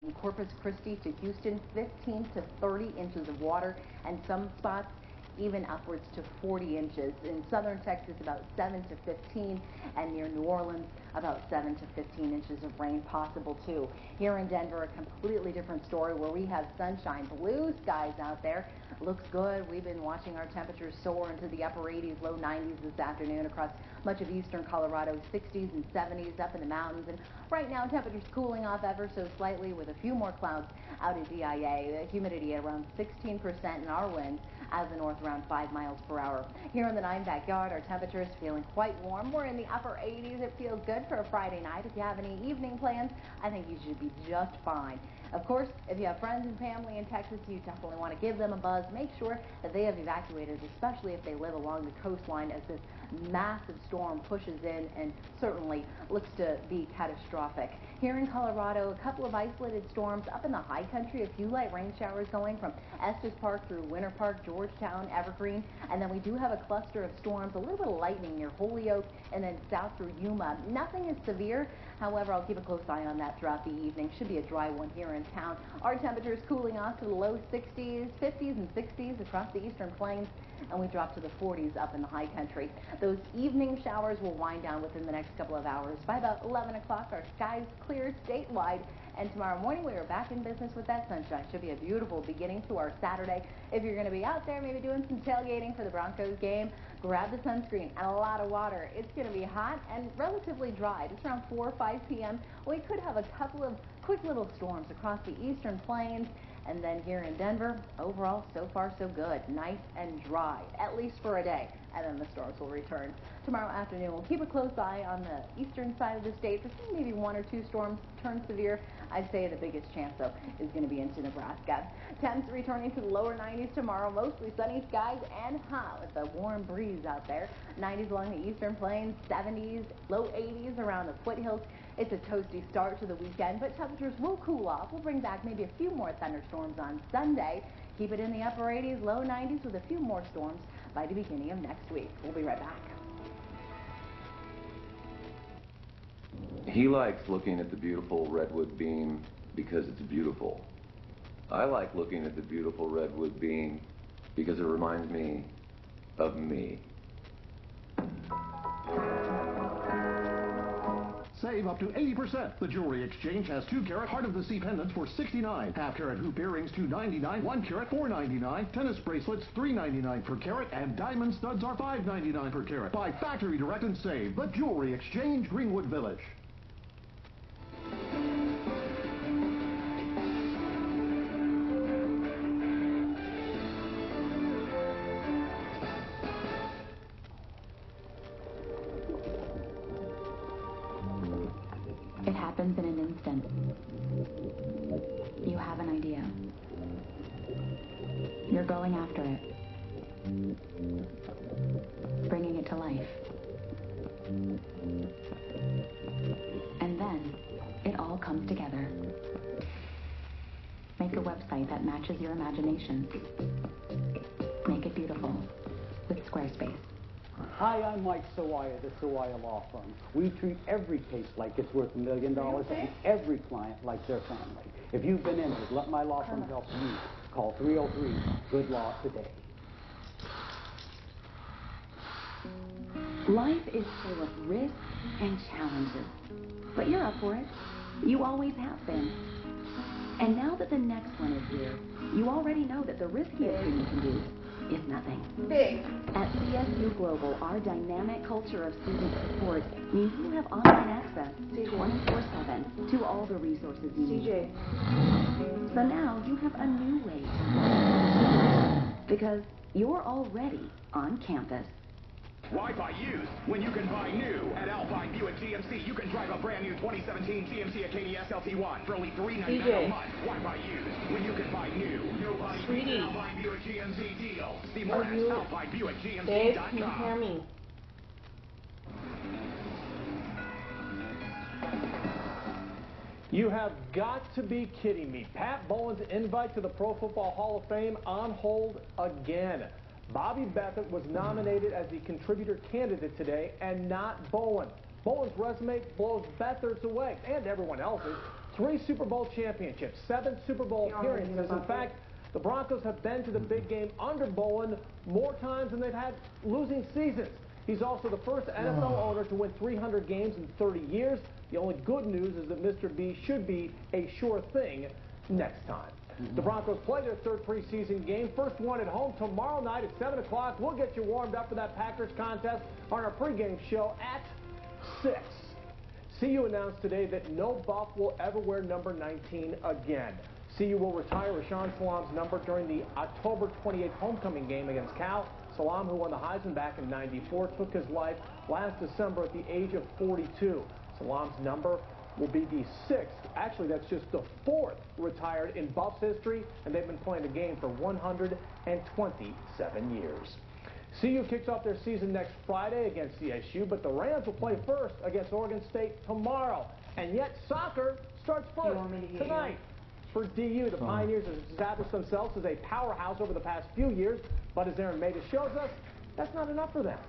From Corpus Christi to Houston, 15 to 30 inches of water, and some spots even upwards to 40 inches. In southern Texas, about 7 to 15, and near New Orleans, about 7 to 15 inches of rain possible too. Here in Denver, a completely different story where we have sunshine, blue skies out there. Looks good. We've been watching our temperatures soar into the upper 80s, low 90s this afternoon across much of eastern Colorado, 60s and 70s up in the mountains. And right now, temperatures cooling off ever so slightly with a few more clouds out at DIA. The humidity at around 16% in our winds as the north around 5 miles per hour. Here in the 9 backyard, our temperature is feeling quite warm. We're in the upper 80s. It feels good for a Friday night. If you have any evening plans, I think you should be just fine. Of course, if you have friends and family in Texas, you definitely want to give them a buzz. Make sure that they have evacuated, especially if they live along the coastline, as this massive storm pushes in and certainly looks to be catastrophic. Here in Colorado, a couple of isolated storms up in the high country, a few light rain showers going from Estes Park through Winter Park, Georgetown, Evergreen, and then we do have a cluster of storms, a little bit of lightning near Holyoke, and then south through Yuma. Nothing is severe. However, I'll keep a close eye on that throughout the evening. Should be a dry one here in town. Our temperatures cooling off to the low 60s, 50s and 60s across the eastern plains, and we drop to the 40s up in the high country. Those evening showers will wind down within the next couple of hours. By about 11 o'clock, our skies clear statewide, and tomorrow morning we are back in business with that sunshine. Should be a beautiful beginning to our Saturday. If you're going to be out there maybe doing some tailgating for the Broncos game, grab the sunscreen and a lot of water. It's going to be hot and relatively dry. It's around 4 or 5 p.m. We could have a couple of quick little storms across the eastern plains. And then here in Denver, overall, so far so good. Nice and dry, at least for a day. And then the storms will return tomorrow afternoon. We'll keep a close eye on the eastern side of the state. We're seeing maybe 1 or 2 storms turn severe. I'd say the biggest chance, though, is going to be into Nebraska. Temps returning to the lower 90s tomorrow. Mostly sunny skies and hot with a warm breeze out there. 90s along the eastern plains, 70s, low 80s around the foothills. It's a toasty start to the weekend, but temperatures will cool off. We'll bring back maybe a few more thunderstorms on Sunday. Keep it in the upper 80s, low 90s with a few more storms by the beginning of next week. We'll be right back. He likes looking at the beautiful redwood beam because it's beautiful. I like looking at the beautiful redwood beam because it reminds me of me. Save up to 80%. The Jewelry Exchange has 2-carat heart of the sea pendants for $69. Half-carat hoop earrings $2.99. 1-carat $4.99. Tennis bracelets $3.99 per carat, and diamond studs are $5.99 per carat. Buy factory direct and save. The Jewelry Exchange, Greenwood Village. It happens in an instant. You have an idea. You're going after it. Bringing it to life. And then, it all comes together. Make a website that matches your imagination. Make it beautiful with Squarespace. Hi, I'm Mike Sawaya, the Sawaya Law Firm. We treat every case like it's worth $1 million and every client like their family. If you've been injured, let my law firm help you. Call 303-GOOD-LAW today. Life is full of risks and challenges, but you're up for it. You always have been. And now that the next one is here, you already know that the riskiest thing you can do is nothing. Big. At CSU Global, our dynamic culture of student support means you have online access 24/7 to all the resources you need. So now you have a new way to because you're already on campus. Why buy used when you can buy new? At Alpine Buick GMC, you can drive a brand new 2017 GMC Acadia SLT1 for only $399 a month. Why buy used when you can buy new? Nobody beats an Alpine Buick GMC deal. See more at AlpineBuickGMC.com. Dave, can you hear me? You have got to be kidding me. Pat Bowen's invite to the Pro Football Hall of Fame on hold again. Bobby Beathard was nominated as the contributor candidate today and not Bowen. Bowen's resume blows Beathard's away and everyone else's. 3 Super Bowl championships, 7 Super Bowl appearances. In fact, the Broncos have been to the big game under Bolin more times than they've had losing seasons. He's also the first NFL owner to win 300 games in 30 years. The only good news is that Mr. B should be a sure thing next time. The Broncos play their 3rd preseason game, first one at home tomorrow night at 7 o'clock. We'll get you warmed up for that Packers contest on our pregame show at 6. CU announced today that no Buff will ever wear number 19 again. CU will retire Rashaan Salam's number during the October 28th homecoming game against Cal. Salam, who won the Heisman back in '94, took his life last December at the age of 42. Salam's number will be the 6th. Actually, that's just the 4th retired in Buffs history, and they've been playing the game for 127 years. CU kicks off their season next Friday against CSU, but the Rams will play first against Oregon State tomorrow. And yet soccer starts first tonight. For DU, the Pioneers have established themselves as a powerhouse over the past few years, but as Aaron Maida shows us, that's not enough for them.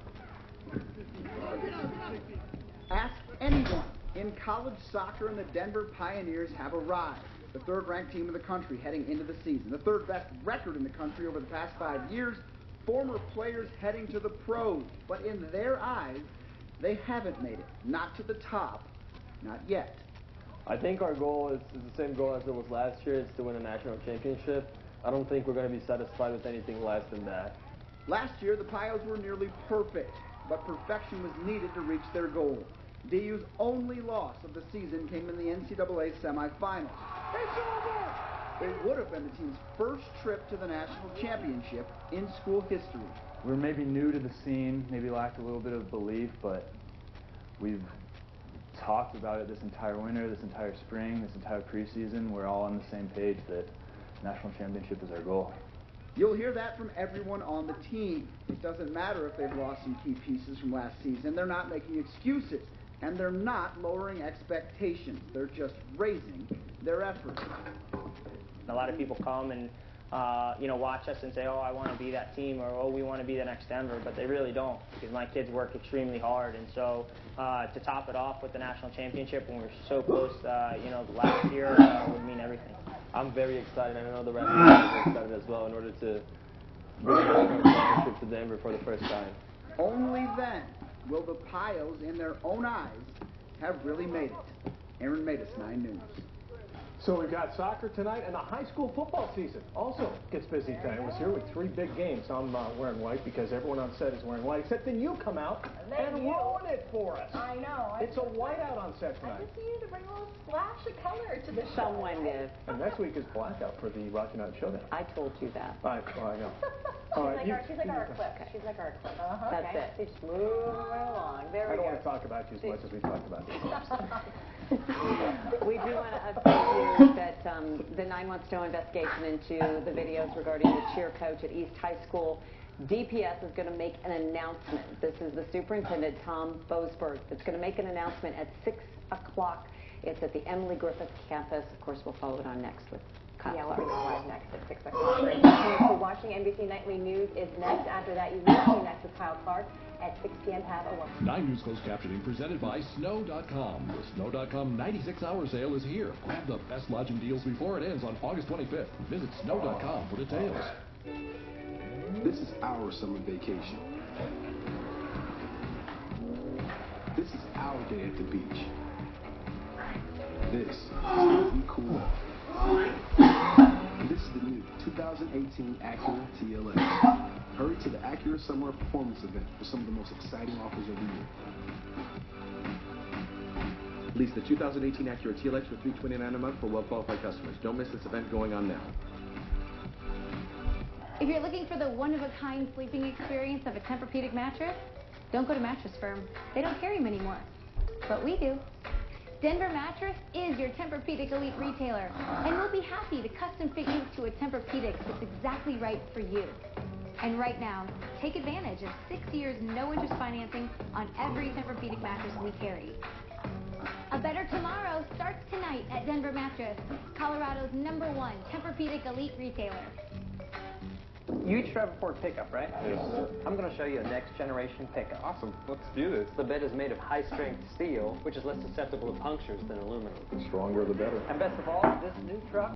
Ask anyone. In college soccer, and the Denver Pioneers have arrived. The 3rd-ranked team in the country heading into the season. The 3rd-best record in the country over the past 5 years. Former players heading to the pros. But in their eyes, they haven't made it. Not to the top. Not yet. I think our goal is the same goal as it was last year. It's to win a national championship. I don't think we're going to be satisfied with anything less than that. Last year, the Pios were nearly perfect. But perfection was needed to reach their goal. DU's only loss of the season came in the NCAA semifinals. It's over! It would have been the team's first trip to the national championship in school history. We're maybe new to the scene, maybe lacked a little bit of belief, but we've talked about it this entire winter, this entire spring, this entire preseason. We're all on the same page that national championship is our goal. You'll hear that from everyone on the team. It doesn't matter if they've lost some key pieces from last season. They're not making excuses. And they're not lowering expectations. They're just raising their efforts. A lot of people come and watch us and say, oh, I want to be that team, or oh, we want to be the next Denver, but they really don't, because my kids work extremely hard. And so to top it off with the national championship when we're so close, last year would mean everything. I'm very excited, and I know the rest of the guys are excited as well in order to bring the national championship to Denver for the first time. Only then will the Pios, in their own eyes, have really made it. Aaron Maida, 9 News. So we've got soccer tonight, and the high school football season also gets busy tonight. It was here with 3 big games. I'm wearing white because everyone on set is wearing white, except then you come out and ruin it for us. I know. It's a whiteout on set tonight. I just needed to bring a little splash of color to the show. Someone did. And next week is blackout for the Rocky Mountain Showdown. I told you that. I know. She's like our Eclipse. She's like our Eclipse. That's it. She's just moving right along. There we go. I don't want to talk about you as much as we talked about you. We do want to update you that the 911 investigation into the videos regarding the cheer coach at East High School, DPS is going to make an announcement. This is the superintendent, Tom Boasberg, that's going to make an announcement at 6 o'clock. It's at the Emily Griffith campus. Of course, we'll follow it on next with Kyle Clark. We'll be live next at 6 o'clock. So watching NBC Nightly News is next. After that, you will see next with Kyle Clark at 6 p.m. Have a wonderful 9 News closed captioning presented by Snow.com. The Snow.com 96-hour sale is here. Grab the best lodging deals before it ends on August 25th. Visit Snow.com for details. This is our summer vacation. This is our day at the beach. This is something cool. This is the new 2018 Acura TLX. Hurry to the Acura Summer Performance Event for some of the most exciting offers of the year. Lease the 2018 Acura TLX for $329 a month for well-qualified customers. Don't miss this event going on now. If you're looking for the one-of-a-kind sleeping experience of a Tempur-Pedic mattress, don't go to Mattress Firm. They don't carry them anymore. But we do. Denver Mattress is your Tempur-Pedic elite retailer, and we'll be happy to custom fit you to a Tempur-Pedic that's exactly right for you. And right now, take advantage of 6 years no-interest financing on every Tempur-Pedic mattress we carry. A better tomorrow starts tonight at Denver Mattress, Colorado's #1 Tempur-Pedic elite retailer. You each drive a Ford pickup, right? Yes, sir. I'm going to show you a next generation pickup. Awesome. Let's do this. The bed is made of high-strength steel, which is less susceptible to punctures than aluminum. The stronger, the better. And best of all, this new truck